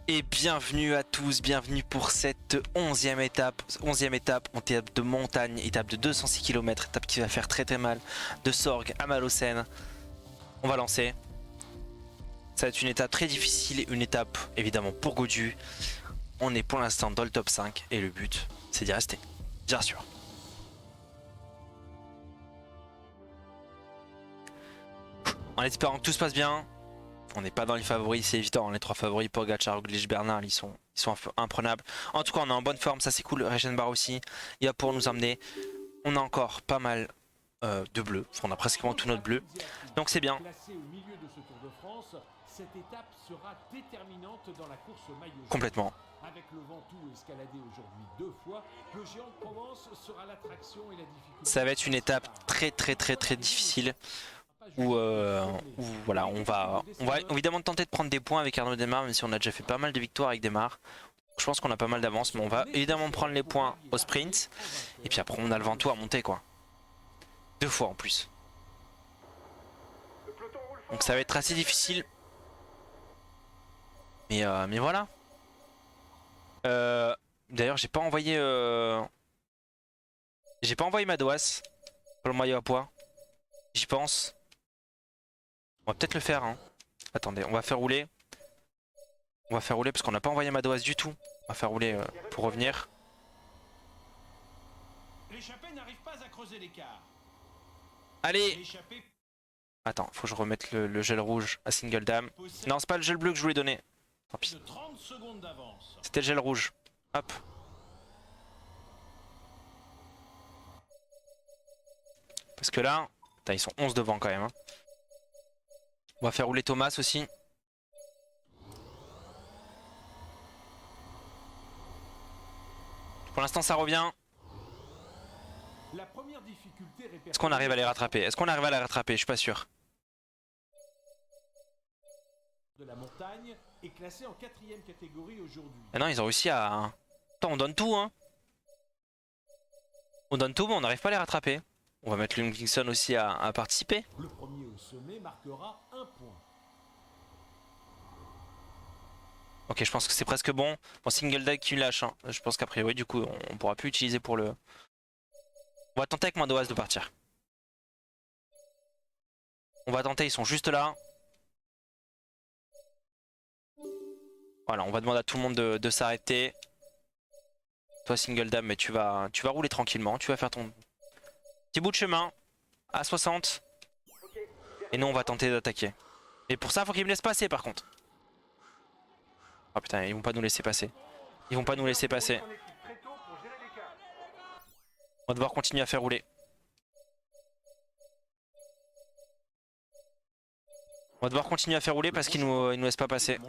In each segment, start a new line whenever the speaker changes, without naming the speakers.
Et bienvenue à tous, bienvenue pour cette 11e étape. 11e étape, étape de montagne, étape de 206 km, étape qui va faire très très mal. De Sorgues à Malocène. On va lancer. Ça va être une étape très difficile, une étape évidemment pour Godu. On est pour l'instant dans le top 5 et le but c'est d'y rester, bien sûr. En espérant que tout se passe bien. On n'est pas dans les favoris, c'est évident. Les trois favoris, Pogacar, Roglic, Bernal, ils sont un peu imprenables. En tout cas, on est en bonne forme, ça c'est cool. Reichenbach aussi, il va pour nous emmener. On a encore pas mal de bleu. Enfin, on a pratiquement tout notre bleu. Donc c'est bien. Complètement.
Avec le Ventoux escaladé aujourd'hui 2 fois, le géant de Provence sera l'attraction et la difficulté.
Ça va être une étape très difficile. Où voilà, on va évidemment tenter de prendre des points avec Arnaud Démare, même si on a déjà fait pas mal de victoires avec Démare. Je pense qu'on a pas mal d'avance, mais on va évidemment prendre les points au sprint. Et puis après on a le Ventoux à monter quoi. 2 fois en plus. Donc ça va être assez difficile. Mais voilà. D'ailleurs j'ai pas envoyé Madouas pour le maillot à poids. J'y pense. On va peut-être le faire hein. Attendez, on va faire rouler. On va faire rouler parce qu'on n'a pas envoyé Madouas du tout. On va faire rouler pour revenir.
L'échappée n'arrive pas à creuser l'écart.
Allez. Attends, faut que je remette le gel rouge à Single Dam. Non, c'est pas le gel bleu que je voulais donner. Tant pis. C'était le gel rouge. Hop. Parce que là, putain, ils sont 11 devant quand même. Hein. On va faire rouler Thomas aussi. Pour l'instant, ça revient. Est-ce qu'on arrive à les rattraper? Est-ce qu'on arrive à les rattraper? Je suis pas sûr. Ah non, ils ont réussi à... Attends, on donne tout, hein. On donne tout, mais on n'arrive pas à les rattraper. On va mettre Lundgren aussi à participer.
Le premier au sommet marquera 1 point.
Ok, je pense que c'est presque bon. Bon, single deck qui lâche. Hein. Je pense qu'après, oui, du coup, on pourra plus utiliser pour le... On va tenter avec Mandoas de partir. On va tenter, ils sont juste là. Voilà, on va demander à tout le monde de s'arrêter. Toi, single dame, mais tu vas rouler tranquillement. Tu vas faire ton petit bout de chemin à 60. Et nous, on va tenter d'attaquer. Et pour ça, il faut qu'ils me laissent passer par contre. Oh putain, ils vont pas nous laisser passer. Ils vont pas nous laisser passer. On va devoir continuer à faire rouler. On va devoir continuer à faire rouler parce qu'ils nous laissent pas passer.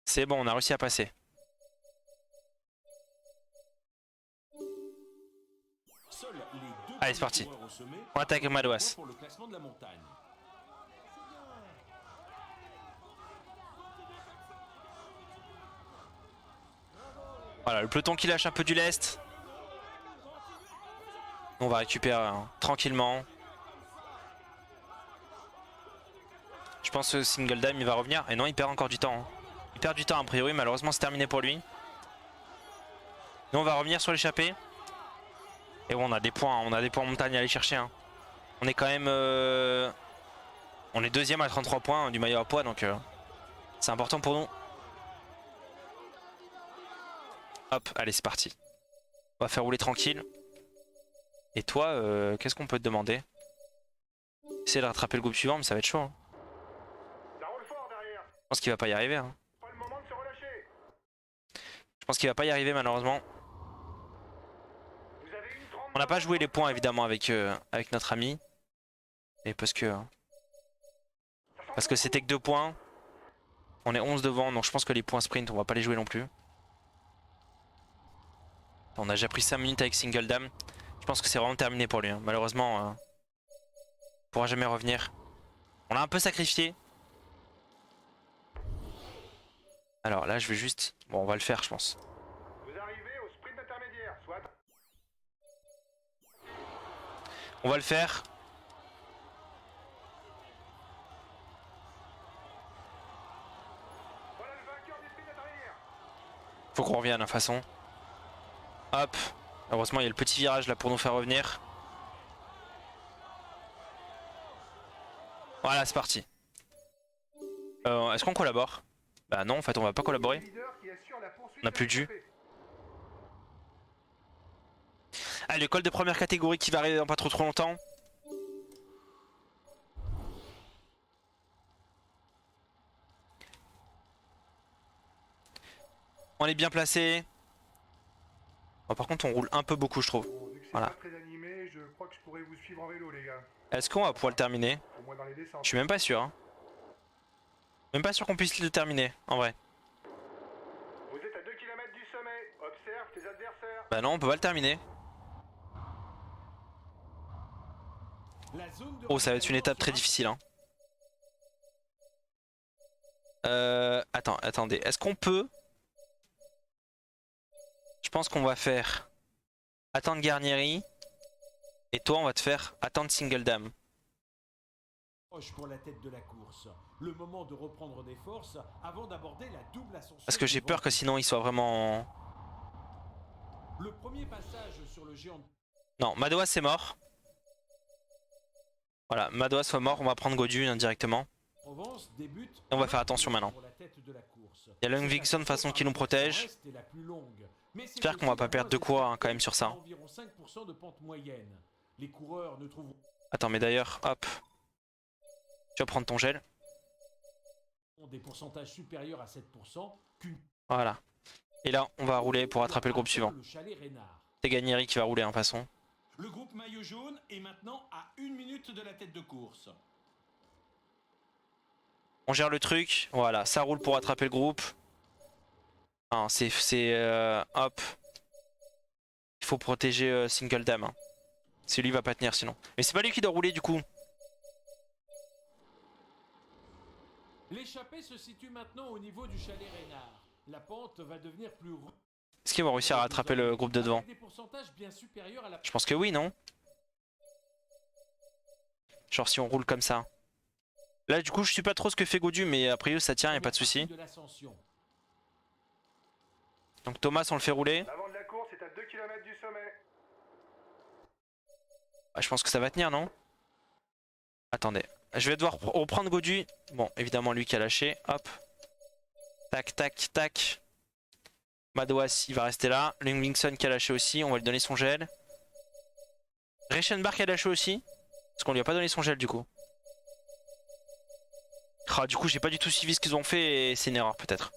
C'est bon, on a réussi à passer. Allez, c'est parti. On attaque avec Madouas. Voilà, le peloton qui lâche un peu du lest. On va récupérer tranquillement. Je pense que Single Dame il va revenir. Et non, il perd encore du temps. Hein. Il perd du temps a priori, malheureusement c'est terminé pour lui. Nous on va revenir sur l'échappée. Et bon, on a des points montagne à aller chercher. Hein. On est quand même... On est deuxième à 33 points hein, du maillot à poids, donc c'est important pour nous. Hop, allez c'est parti. On va faire rouler tranquille. Et toi, qu'est-ce qu'on peut te demander? Essayer de rattraper le groupe suivant, mais ça va être chaud. Hein. Je pense qu'il va pas y arriver. Hein. Je pense qu'il va pas y arriver malheureusement. On n'a pas joué les points évidemment avec notre ami. Et parce que c'était que 2 points. On est 11 devant, donc je pense que les points sprint, on va pas les jouer non plus. On a déjà pris 5 minutes avec Single Dame. Je pense que c'est vraiment terminé pour lui. Hein. Malheureusement, il pourra jamais revenir. On l'a un peu sacrifié. Alors là, je vais juste... Bon, on va le faire, je pense.
Vous arrivez au sprint intermédiaire, soit.
On va le faire. Faut qu'on revienne de toute façon. Hop. Heureusement il y a le petit virage là pour nous faire revenir. Voilà, c'est parti. Est-ce qu'on collabore? Bah non, en fait on va pas collaborer. On a plus de jus. Ah, l'école de première catégorie qui va arriver dans pas trop longtemps. On est bien placé. Bon, par contre on roule un peu beaucoup je trouve.
Bon, vu que c'est
Voilà.
pas très animé, je crois que je pourrais vous suivre en vélo, les gars.
Est-ce qu'on va pouvoir le terminer?
Au moins dans les descentes.
Je suis même pas sûr. Hein. Même pas sûr qu'on puisse le terminer en vrai.
Vous êtes à 2 km du sommet. Observe tes adversaires.
Bah non, on peut pas le terminer.
La zone de
Oh, ça va être une étape très
sera-
difficile. Hein. Attendez. Est-ce qu'on peut... Je pense qu'on va faire attendre Garnieri. Et toi, on va te faire attendre Single Dame.
Proche pour la tête de la course. Le moment de reprendre des forces avant d'aborder la double ascension.
Parce que j'ai
du
peur
Ventoux.
que sinon il soit vraiment...
Le premier passage sur le géant de
Non, Madois c'est mort. Voilà, Madois soit mort, on va prendre Godu indirectement.
Provence débute.
Et on va faire attention maintenant.
pour la tête de la course.
Il y a Lundviksson de façon qui nous protège. J'espère qu'on va pas perdre de coureurs hein, quand même sur ça.
Environ 5% de pente moyenne. Les coureurs ne trouvent
Attends, mais d'ailleurs, hop. Tu vas prendre ton gel.
des pourcentages supérieurs à 7% qu'une.
Voilà. Et là, on va rouler pour attraper le groupe suivant.
Le chalet Reynard.
C'est Garnieri qui va rouler en passant.
Le groupe maillot jaune est maintenant à 1 minute de la tête de course.
On gère le truc. Voilà, ça roule pour attraper le groupe. Ah, hop. Il faut protéger Single Dame. Hein. C'est lui il va pas tenir sinon. Mais c'est pas lui qui doit rouler du coup.
L'échappée se situe maintenant au niveau du chalet Reynard. La pente va devenir plus
Est-ce qu'ils vont réussir à rattraper le groupe de devant?
avec des pourcentages bien supérieurs à la.
Je pense que oui, non? Genre si on roule comme ça. Là du coup je suis pas trop ce que fait Godu mais a priori ça tient, y a pas de souci.
De l'ascension.
Donc Thomas on le fait rouler.
L'avant de la course est à 2 km du sommet.
Bah, je pense que ça va tenir, non? Attendez. Je vais devoir reprendre Godu. Bon, évidemment lui qui a lâché. Hop. Tac, tac, tac. Madouas il va rester là. Lundviksson qui a lâché aussi. On va lui donner son gel. Reichenbach qui a lâché aussi. Parce qu'on lui a pas donné son gel du coup. Ah, du coup j'ai pas du tout suivi ce qu'ils ont fait et c'est une erreur peut-être.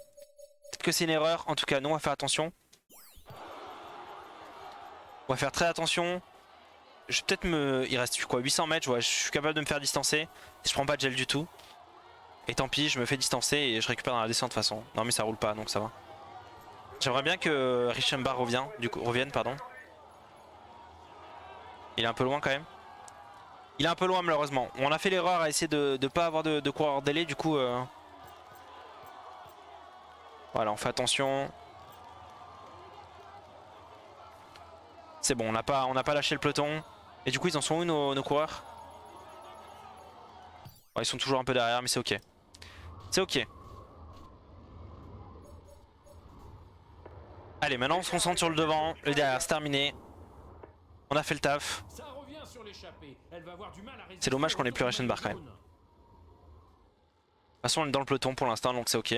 Peut-être que c'est une erreur. En tout cas, nous on va faire attention. On va faire très attention. Je vais peut-être me... Il reste quoi 800 mètres, je suis capable de me faire distancer. Si je prends pas de gel du tout. Et tant pis, je me fais distancer et je récupère dans la descente de toute façon. Non mais ça roule pas donc ça va. J'aimerais bien que Reichenbach revienne, pardon. Il est un peu loin quand même. Il est un peu loin malheureusement. On a fait l'erreur à essayer de pas avoir de coureur délai du coup. Voilà, on fait attention. C'est bon, on n'a pas lâché le peloton. Et du coup ils en sont où nos coureurs? Bon, ils sont toujours un peu derrière mais c'est ok. C'est ok. Allez, maintenant on se concentre sur le devant. Le derrière, c'est terminé. On a fait le taf.
Ça revient sur l'échappée. Elle va avoir du mal à résister
C'est dommage qu'on ait
au
plus
temps
Reichenbach quand
maillot
même. De
jaune.
toute façon on est dans le peloton pour l'instant donc c'est ok.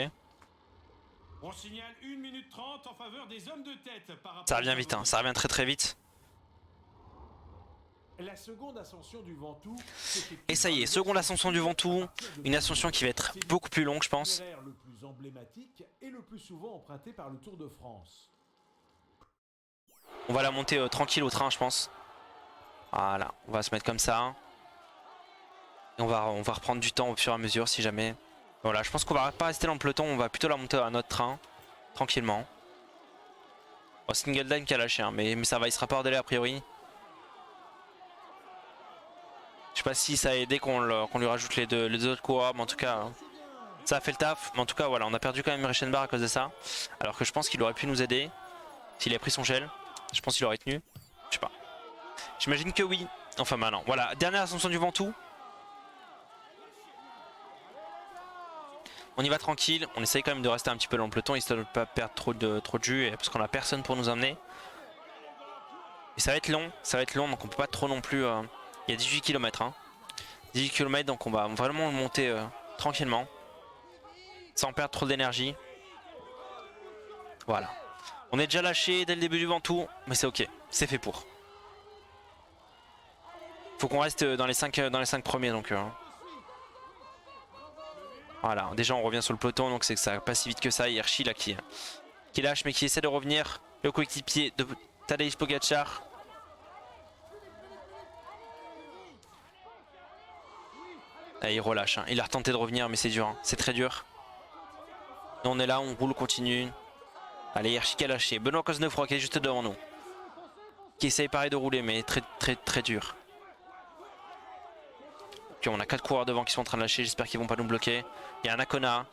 On signale 1 minute 30 en faveur des hommes de tête par rapport
Ça revient
aux
vite, hein.
favoris.
Ça revient très très vite.
La seconde ascension du Ventoux. s'effectue
Et ça y est,
par
seconde ascension du Ventoux.
à partir de
Une ascension qui va être beaucoup plus longue je pense.
l'itinéraire le plus emblématique et le plus souvent emprunté par le Tour de France.
On va la monter tranquille au train je pense. Voilà, on va se mettre comme ça. Et on va reprendre du temps au fur et à mesure si jamais. Voilà, je pense qu'on va pas rester dans le peloton, on va plutôt la monter à notre train. Tranquillement. Bon, Single Dame qui a lâché, hein, mais ça va, il sera pas hors délai a priori. Je sais pas si ça a aidé qu'on lui rajoute les deux autres coureurs, mais en tout cas, ça a fait le taf. Mais en tout cas, voilà, on a perdu quand même Reichenbach à cause de ça. Alors que je pense qu'il aurait pu nous aider s'il a pris son gel. Je pense qu'il aurait tenu. Je sais pas. J'imagine que oui. Enfin maintenant, voilà, dernière ascension du Ventoux. On y va tranquille, on essaye quand même de rester un petit peu dans le peloton histoire de ne pas perdre trop de jus parce qu'on a personne pour nous emmener. Et ça va être long donc on peut pas trop non plus. Il y a 18 km. Hein. 18 km donc on va vraiment monter tranquillement. Sans perdre trop d'énergie. Voilà. On est déjà lâché dès le début du Ventoux, mais c'est ok, c'est fait pour. Faut qu'on reste dans les 5 premiers donc. Voilà, déjà on revient sur le peloton donc c'est que ça va pas si vite que ça. Hirschi là qui lâche mais qui essaie de revenir. Le coéquipier de Tadej Pogacar. Ah, il relâche, hein. Il a retenté de revenir mais c'est dur, hein. C'est très dur. Nous on est là, on roule, on continue. Allez, Hirschi qui a lâché. Benoît Cosnefroy qui est juste devant nous. Qui essaye pareil de rouler mais très dur. Ok, on a 4 coureurs devant qui sont en train de lâcher, j'espère qu'ils vont pas nous bloquer. Il y a Anacona,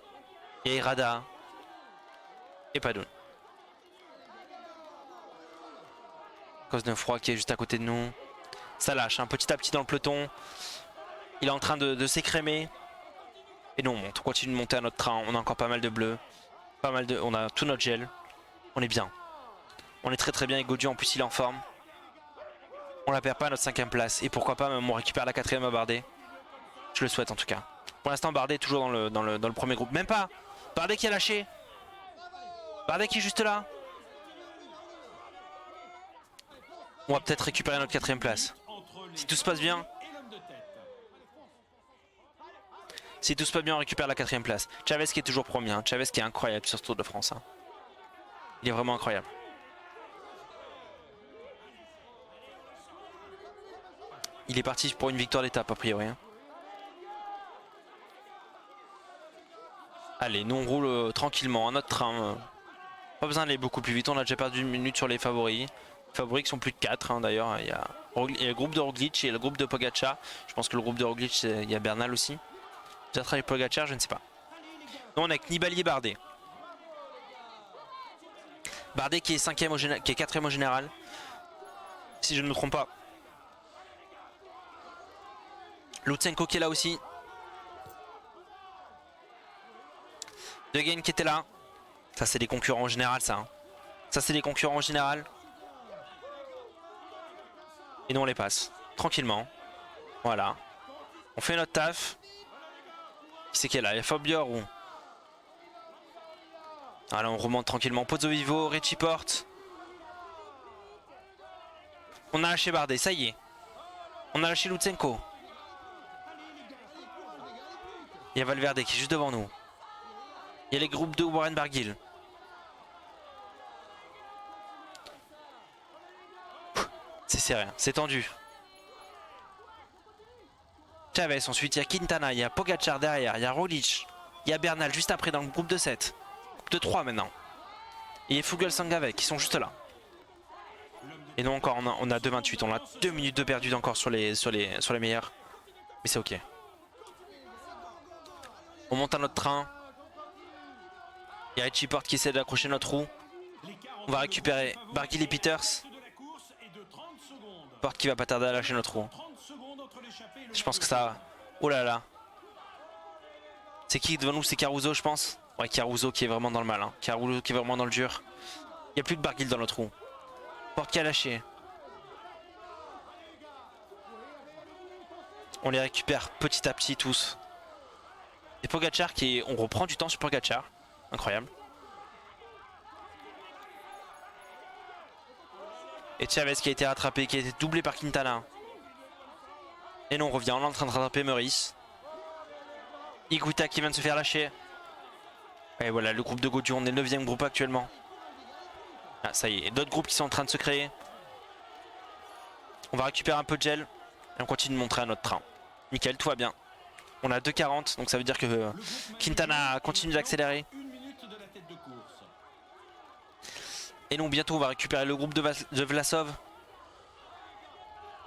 il y a Irada et Padoun. Cosnefroy qui est juste à côté de nous. Ça lâche, hein, petit à petit dans le peloton. Il est en train de s'écrémer. Et nous on monte, on continue de monter à notre train. On a encore pas mal de bleus. On a tout notre gel. On est bien. On est très bien et Gaudu en plus il est en forme. On la perd pas à notre 5ème place. Et pourquoi pas même on récupère la 4ème à Bardet. Je le souhaite en tout cas. Pour l'instant Bardet est toujours dans le premier groupe. Même pas. Bardet qui a lâché. Bardet qui est juste là. On va peut-être récupérer notre 4ème place. Si tout se passe bien. Si tout se passe bien on récupère la 4ème place. Chavez qui est toujours premier. Hein. Chavez qui est incroyable sur ce Tour de France. Hein. Il est vraiment incroyable. Il est parti pour une victoire d'étape a priori. Hein. Allez, nous on roule tranquillement à notre train. Pas besoin d'aller beaucoup plus vite, on a déjà perdu une minute sur les favoris. Les favoris qui sont plus de 4 hein, d'ailleurs. Il y a le groupe de Roglic et le groupe de Pogacar. Je pense que le groupe de Roglic, il y a Bernal aussi. Peut-être avec Pogacar, je ne sais pas. Nous on est avec Nibali et Bardet. Bardet qui est 4ème au général. Si je ne me trompe pas. Lutsenko qui est là aussi. De Gain qui était là. Ça c'est des concurrents en général ça. Hein. Ça c'est des concurrents en général. Et nous on les passe. Tranquillement. Voilà. On fait notre taf. Qui c'est qui est là? Il y a Fabio ou... Voilà on remonte tranquillement. Pozzo Vivo, Richie Porte. On a lâché Bardet, ça y est. On a lâché Lutsenko. Il y a Valverde qui est juste devant nous. Il y a les groupes de Warren Barguil. C'est serré, c'est tendu. Chavez, ensuite il y a Quintana, il y a Pogacar derrière, il y a Roglic, il y a Bernal juste après dans le groupe de 7. Groupe de 3 maintenant. Et il y a Fuglsang avec, qui sont juste là. Et non encore, on a 2,28, on a 2 minutes de perdu encore sur les meilleurs. Mais c'est ok. On monte à notre train. Il y a Richie Porte qui essaie d'accrocher notre roue. On va récupérer Barguil et Peters. Porte qui va pas tarder à lâcher notre roue. Je pense que ça... Oh là là. C'est qui devant nous? C'est Caruso je pense. Ouais, Caruso qui est vraiment dans le mal. Hein. Caruso qui est vraiment dans le dur. Il n'y a plus de Barguil dans notre roue. Porte qui a lâché. On les récupère petit à petit tous. Et Pogacar qui est... On reprend du temps sur Pogacar. Incroyable. Et Chavez qui a été rattrapé, qui a été doublé par Quintana. Et nous on revient, on est en train de rattraper Meurice. Iguita qui vient de se faire lâcher. Et voilà le groupe de Gaudu, on est le 9ème groupe actuellement. Ah ça y est, d'autres groupes qui sont en train de se créer. On va récupérer un peu de gel. Et on continue de montrer à notre train. Nickel, tout va bien. On a 2,40 donc ça veut dire que Quintana continue d'accélérer. Et nous bientôt on va récupérer le groupe de Vlasov.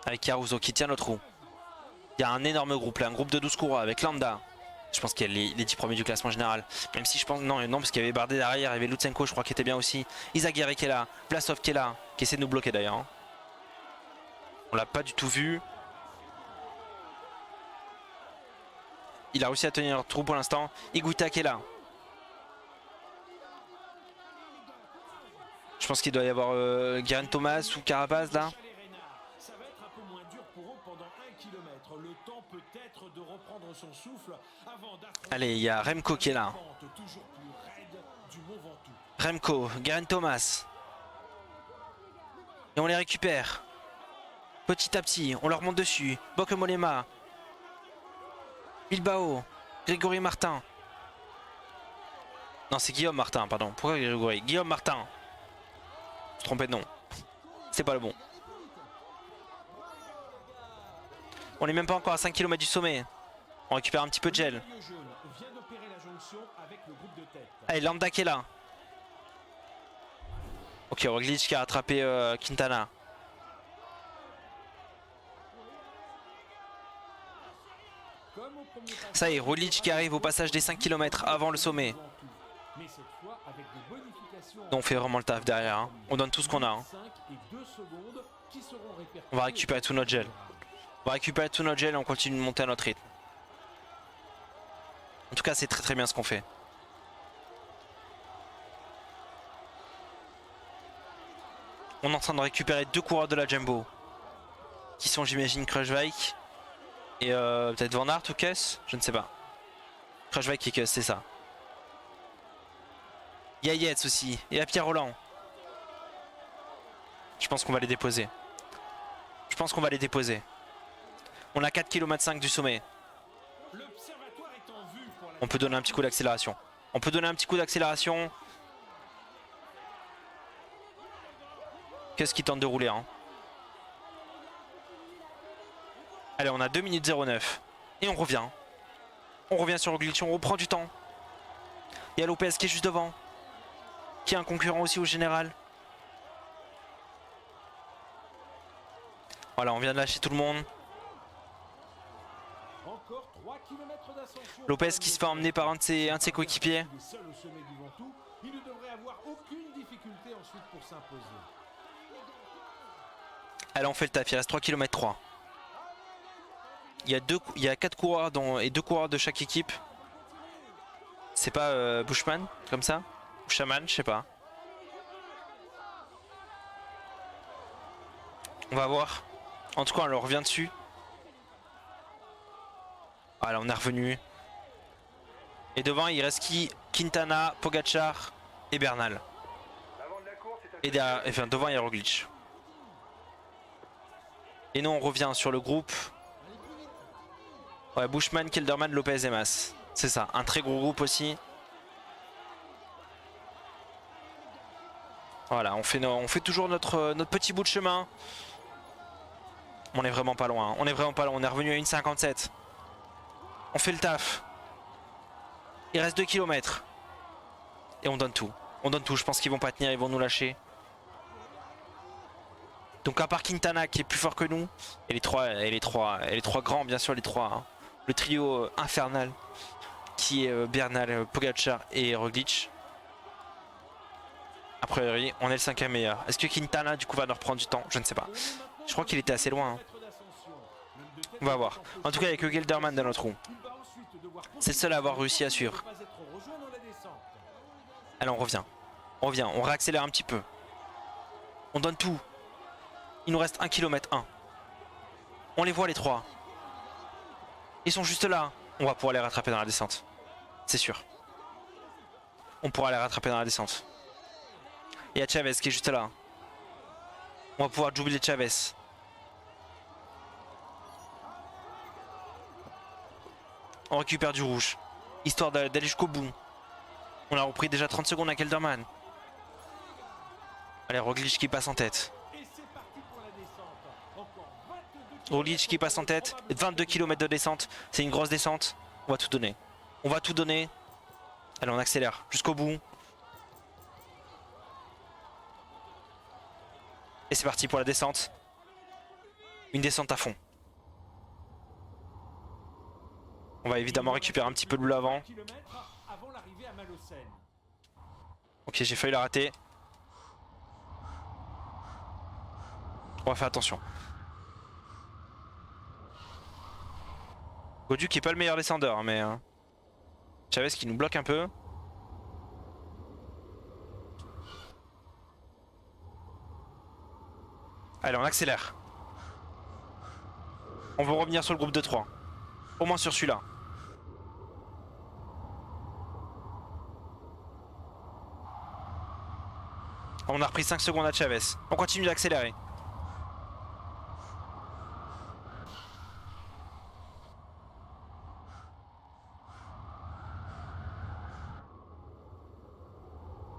Avec Caruso qui tient notre roue. Il y a un énorme groupe là, un groupe de 12 coureurs avec Landa. Je pense qu'il y a les 10 premiers du classement général. Même si je pense... Non, parce qu'il y avait Bardet derrière, il y avait Lutsenko je crois qui était bien aussi. Izagirre qui est là, Vlasov qui est là, qui essaie de nous bloquer d'ailleurs. Hein. On l'a pas du tout vu. Il a réussi à tenir le trou pour l'instant. Higuita qui est là. Je pense qu'il doit y avoir Geraint Thomas ou Carapaz là.
Ça va être un peu moins dur pour eux pendant 1 km. Le temps peut-être de reprendre son souffle avant d'affronter
Allez, il y a Remco qui est là.
la pente toujours plus raide du Mont Ventoux.
Remco, Geraint Thomas. Et on les récupère. Petit à petit, on leur monte dessus. Bok Molema. Bilbao. Grégory Martin. Non, c'est Guillaume Martin, pardon. Pourquoi Grégory? Guillaume Martin. Je me suis trompé de nom. C'est pas le bon. On est même pas encore à 5 km du sommet. On récupère un petit peu de gel.
Le maillot jaune vient d'opérer la jonction avec le groupe de tête.
Allez, Lambda qui est là. Ok, Roglic qui a rattrapé Quintana.
Comme au premier passage,
Ça y est, Roglic qui arrive au passage des 5 km avant le sommet.
mais cette fois avec des bonifications.
Donc on fait vraiment le taf derrière. Hein. On donne tout ce qu'on a. Hein.
5 et 2 secondes qui seront répercutées.
On va récupérer tout notre gel. On va récupérer tout notre gel et on continue de monter à notre rythme. En tout cas, c'est très très bien ce qu'on fait. On est en train de récupérer 2 coureurs de la Jumbo. Qui sont, j'imagine, Kruijswijk et peut-être Van Aert ou Kuss, je ne sais pas. Kruijswijk et Kuss, c'est ça. Il y a Yates aussi, et à Pierre Roland. Je pense qu'on va les déposer. Je pense qu'on va les déposer. On a 4 km 5 du sommet.
L'observatoire est en vue pour la
On peut donner un petit coup d'accélération. On peut donner un petit coup d'accélération. Qu'est-ce qui tente de rouler hein. Allez, on a 2 minutes 09. Et on revient. On revient sur le glitch, on reprend du temps. Il y a Lopez qui est juste devant. Qui est un concurrent aussi au général. Voilà, on vient de lâcher tout le monde.
encore 3 km d'ascension.
Lopez qui se fait emmener par un de ses coéquipiers.
Il est seul au sommet du Ventoux. Il ne devrait avoir aucune difficulté ensuite pour s'imposer.
Allez, on fait le taf, il reste 3 km 3. Il y a 4 coureurs et 2 coureurs de chaque équipe. C'est pas Bushman comme ça? Ou Shaman, je sais pas. On va voir. En tout cas, on leur revient dessus. Voilà, on est revenu. Et devant, il reste qui? Quintana, Pogacar et Bernal.
L'avant de la course est à
Et derrière, enfin, devant, il y a Roglic. Et nous, on revient sur le groupe. Ouais, Bushman, Kelderman, Lopez et Mas. C'est ça, un très gros groupe aussi. Voilà, on fait toujours notre petit bout de chemin. On est vraiment pas loin. On est vraiment pas loin. On est revenu à 1,57. On fait le taf. Il reste 2 km. Et on donne tout. On donne tout. Je pense qu'ils vont pas tenir. Ils vont nous lâcher. Donc à part Quintana qui est plus fort que nous. Et les trois grands, bien sûr, les trois. Hein. Le trio infernal. Qui est Bernal, Pogacar et Roglic. A priori, on est le 5e meilleur. Est-ce que Quintana du coup va nous reprendre du temps? Je ne sais pas. Je crois qu'il était assez loin. Hein. On va voir. En tout cas, il n'y a que Gelderman dans notre roue. C'est le seul à avoir réussi à suivre. Allez, on revient. On revient. On réaccélère un petit peu. On donne tout. Il nous reste 1 km 1. On les voit les trois. Ils sont juste là. On va pouvoir les rattraper dans la descente. C'est sûr. On pourra les rattraper dans la descente. Et il y a Chavez qui est juste là. On va pouvoir jubiler Chavez. On récupère du rouge. Histoire d'aller jusqu'au bout. On a repris déjà 30 secondes à Kelderman. Allez, Roglic qui passe en tête. Roglic qui passe en tête. 22 km de descente. C'est une grosse descente. On va tout donner. On va tout donner. Allez, on accélère jusqu'au bout. Et c'est parti pour la descente. Une descente à fond. On va évidemment récupérer un petit peu de l'eau avant. Ok, j'ai failli la rater. On va faire attention. Godu qui est pas le meilleur descendeur, mais Chavez qui nous bloque un peu. Allez, on accélère. On veut revenir sur le groupe de 3. Au moins sur celui-là. On a repris 5 secondes à Chavez. On continue d'accélérer.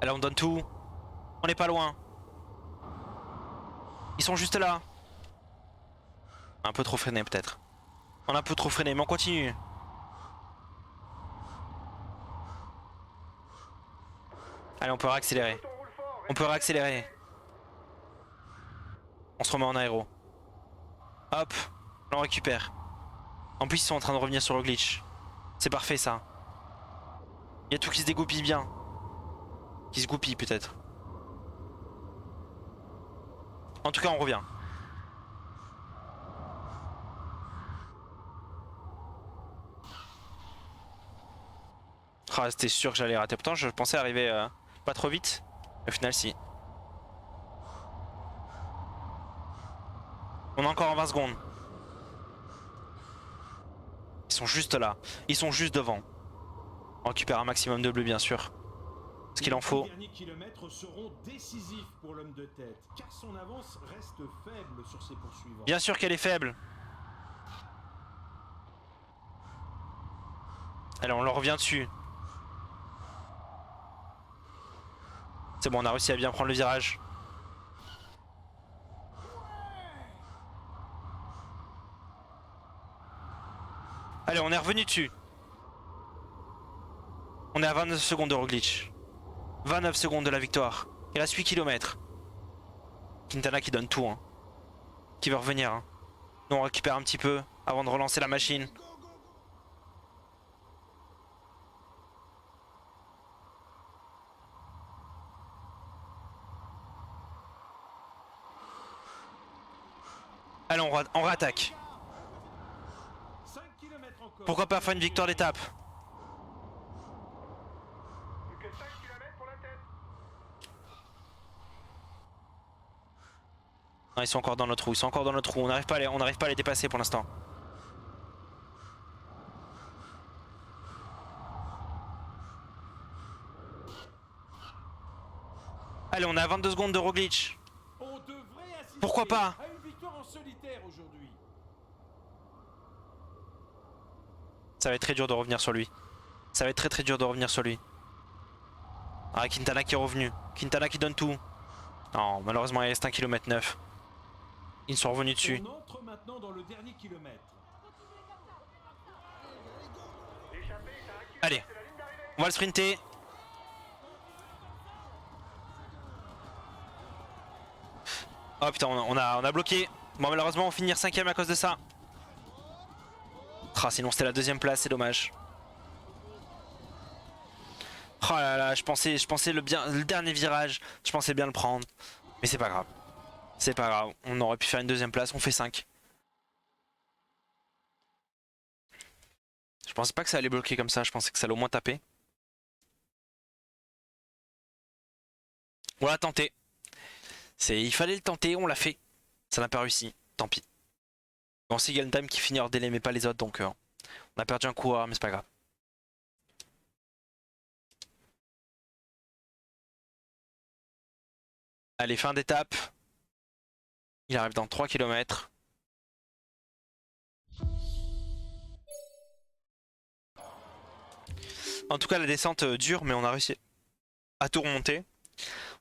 Allez, on donne tout. On n'est pas loin. Ils sont juste là. Un peu trop freiné peut-être. On a un peu trop freiné, mais on continue. Allez, on peut réaccélérer. On peut réaccélérer. On se remet en aéro. Hop, là on récupère. En plus ils sont en train de revenir sur le glitch. C'est parfait ça. Il y a tout qui se dégoupille bien. Qui se goupille peut-être. En tout cas on revient. Ah, c'était sûr que j'allais rater. Pourtant je pensais arriver pas trop vite. Au final si. On est encore en 20 secondes. Ils sont juste là. Ils sont juste devant. On récupère un maximum de bleu bien sûr. Ce qu'il en faut.
Les derniers kilomètres seront décisifs pour l'homme de tête, car son avance reste faible sur ses poursuivants.
Bien sûr qu'elle est faible. Allez, on leur revient dessus. C'est bon, on a réussi à bien prendre le virage. Allez, on est revenu dessus. On est à 29 secondes de Roglic. 29 secondes de la victoire. Il reste 8 km. Quintana qui donne tout. Hein. Qui veut revenir. Hein. Nous on récupère un petit peu avant de relancer la machine. Allez, on réattaque.
5 kilomètres encore.
Pourquoi pas faire une victoire d'étape?
Plus que 5 km pour la tête.
Non, ils sont encore dans notre trou, ils sont encore dans notre trou. On n'arrive pas à les dépasser pour l'instant. Allez, on est à 22 secondes de Roglic.
On devrait assister
Pourquoi pas?
à une victoire en solitaire aujourd'hui.
Ça va être très dur de revenir sur lui. Ça va être très dur de revenir sur lui. Ah, Quintana qui est revenu. Quintana qui donne tout. Non, malheureusement il reste 1,9 km. Ils sont revenus dessus.
On entre maintenant dans le dernier kilomètre.
L'échappée est à 1 km
Allez,
de la ligne d'arrivée.
on va le sprinter. Oh putain, on a bloqué. Bon, malheureusement on finit 5ème à cause de ça. Ah, sinon c'était la 2ème place, c'est dommage. Oh là là, je pensais le dernier virage, je pensais bien le prendre. Mais c'est pas grave. C'est pas grave, on aurait pu faire une 2ème place, on fait 5. Je pensais pas que ça allait bloquer comme ça, je pensais que ça allait au moins taper. On l'a tenté. Il fallait le tenter, on l'a fait. Ça n'a pas réussi, tant pis. Bon, c'est Galdam qui finit hors délai mais pas les autres, donc on a perdu un coureur mais c'est pas grave. Allez, fin d'étape. Il arrive dans 3 km. En tout cas la descente dure mais on a réussi à tout remonter.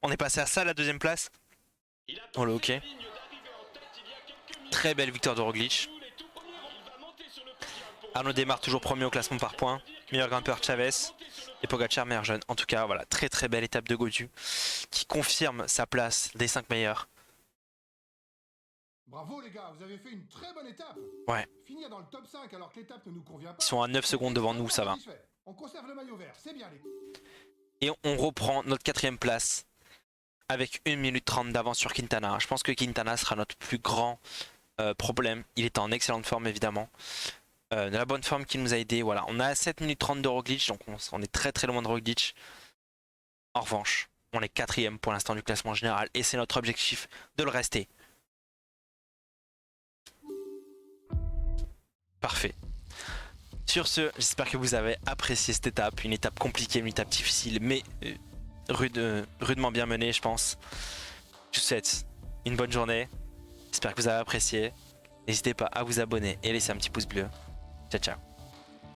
On est passé à ça la 2ème place. Oh le hockey. Très belle victoire de Roglic. Arnaud démarre toujours premier au classement par points. Meilleur grimpeur Chavez. Et Pogacar meilleur jeune. En tout cas voilà, très belle étape de Godu qui confirme sa place des 5 meilleurs.
Bravo les gars, vous avez fait une très bonne étape.
Ouais.
Finir dans le top 5 alors que l'étape ne nous convient pas.
Ils sont à 9 secondes devant nous, ça va.
On conserve le maillot vert, c'est bien les.
Et on reprend notre 4ème place avec 1 minute 30 d'avance sur Quintana. Je pense que Quintana sera notre plus grand problème. Il est en excellente forme évidemment. de la bonne forme qui nous a aidé. Voilà, on a 7 minutes 30 de Roglic, donc on est très très loin de Roglic. En revanche, on est 4ème pour l'instant du classement général et c'est notre objectif de le rester. Parfait. Sur ce, j'espère que vous avez apprécié cette étape, une étape compliquée, une étape difficile, mais rudement bien menée, je pense. Je vous souhaite une bonne journée, j'espère que vous avez apprécié. N'hésitez pas à vous abonner et laisser un petit pouce bleu. Ciao ciao.